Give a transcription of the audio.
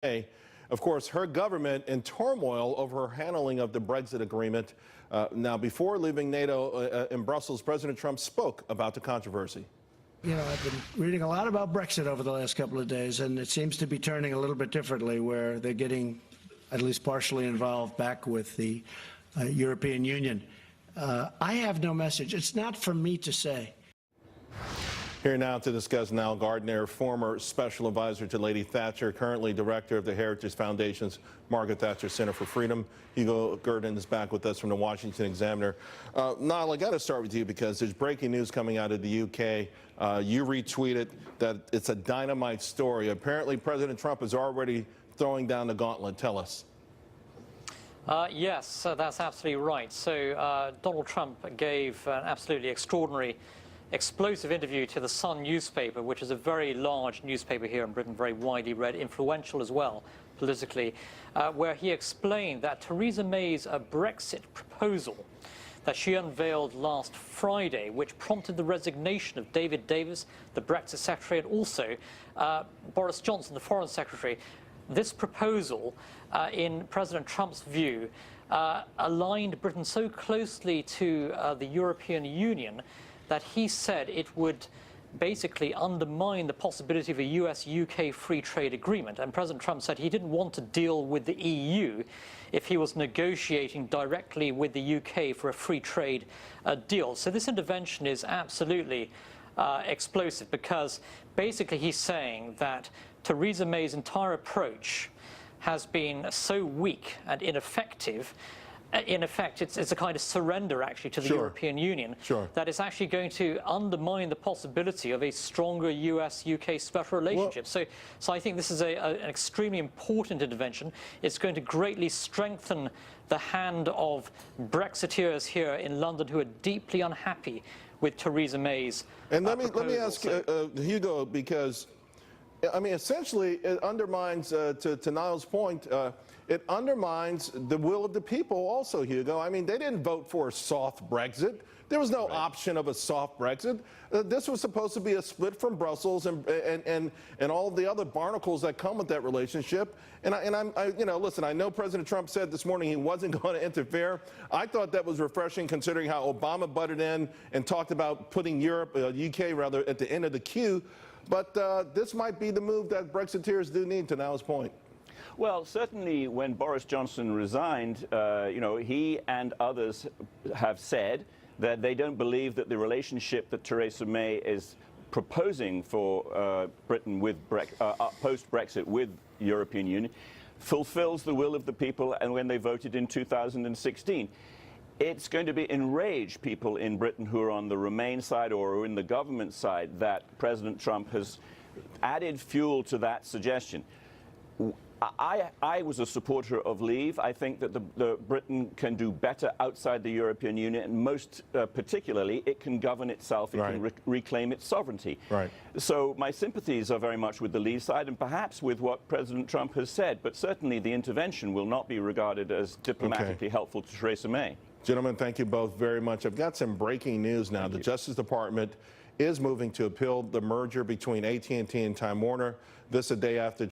Of course, her government in turmoil over her handling of the Brexit agreement. Now, before leaving NATO in Brussels, President Trump spoke about the controversy. You know, I've been reading a lot about Brexit over the last couple of days, and it seems to be turning a little bit differently, where they're getting at least partially involved back with the European Union. I have no message. It's not for me to say. Here now to discuss Nile Gardiner, former special advisor to Lady Thatcher, currently director of the Heritage Foundation's Margaret Thatcher Center for Freedom. Hugo Gurdon is back with us from the Washington Examiner. Nile, I got to start with you because there's breaking news coming out of the U.K. You retweeted that it's a dynamite story. Apparently, President Trump is already throwing down the gauntlet. Tell us. Yes, that's absolutely right. So Donald Trump gave an absolutely extraordinary, explosive interview to the Sun newspaper, which is a very large newspaper here in Britain, very widely read, influential as well politically, where he explained that Theresa May's Brexit proposal that she unveiled last Friday, which prompted the resignation of David Davis, the Brexit secretary, and also Boris Johnson, the foreign secretary. This proposal, in President Trump's view, aligned Britain so closely to the European Union that he said it would basically undermine the possibility of a U.S.-U.K. free trade agreement. And President Trump said he didn't want to deal with the EU if he was negotiating directly with the UK for a free trade deal. So this intervention is absolutely explosive, because basically he's saying that Theresa May's entire approach has been so weak and ineffective. In effect, it's a kind of surrender, actually, to the European Union that is actually going to undermine the possibility of a stronger U.S.-U.K. special relationship. So I think this is an extremely important intervention. It's going to greatly strengthen the hand of Brexiteers here in London who are deeply unhappy with Theresa May's And let me ask Hugo, because I mean, essentially, it undermines, to Niall's point, it undermines the will of the people also, Hugo. I mean, they didn't vote for a soft Brexit. There was no option of a soft Brexit. This was supposed to be a split from Brussels and all the other barnacles that come with that relationship. And you know, listen, I know President Trump said this morning he wasn't going to interfere. I thought that was refreshing, considering how Obama butted in and talked about putting Europe, UK rather, at the end of the queue. But this might be the move that Brexiteers do need, to Niall's point. Well, certainly when Boris Johnson resigned, you know, he and others have said that they don't believe that the relationship that Theresa May is proposing for Britain with post-Brexit with the European Union fulfills the will of the people, and when they voted in 2016. It's going to enrage people in Britain who are on the Remain side or are in the government side that President Trump has added fuel to that suggestion. I was a supporter of leave. I think that the Britain can do better outside the European Union, and most particularly, it can govern itself. It can reclaim its sovereignty. So my sympathies are very much with the leave side, and perhaps with what President Trump has said. But certainly, the intervention will not be regarded as diplomatically helpful to Theresa May. Gentlemen, thank you both very much. I've got some breaking news now. The Justice Department is moving to appeal the merger between AT&T and Time Warner. This a day after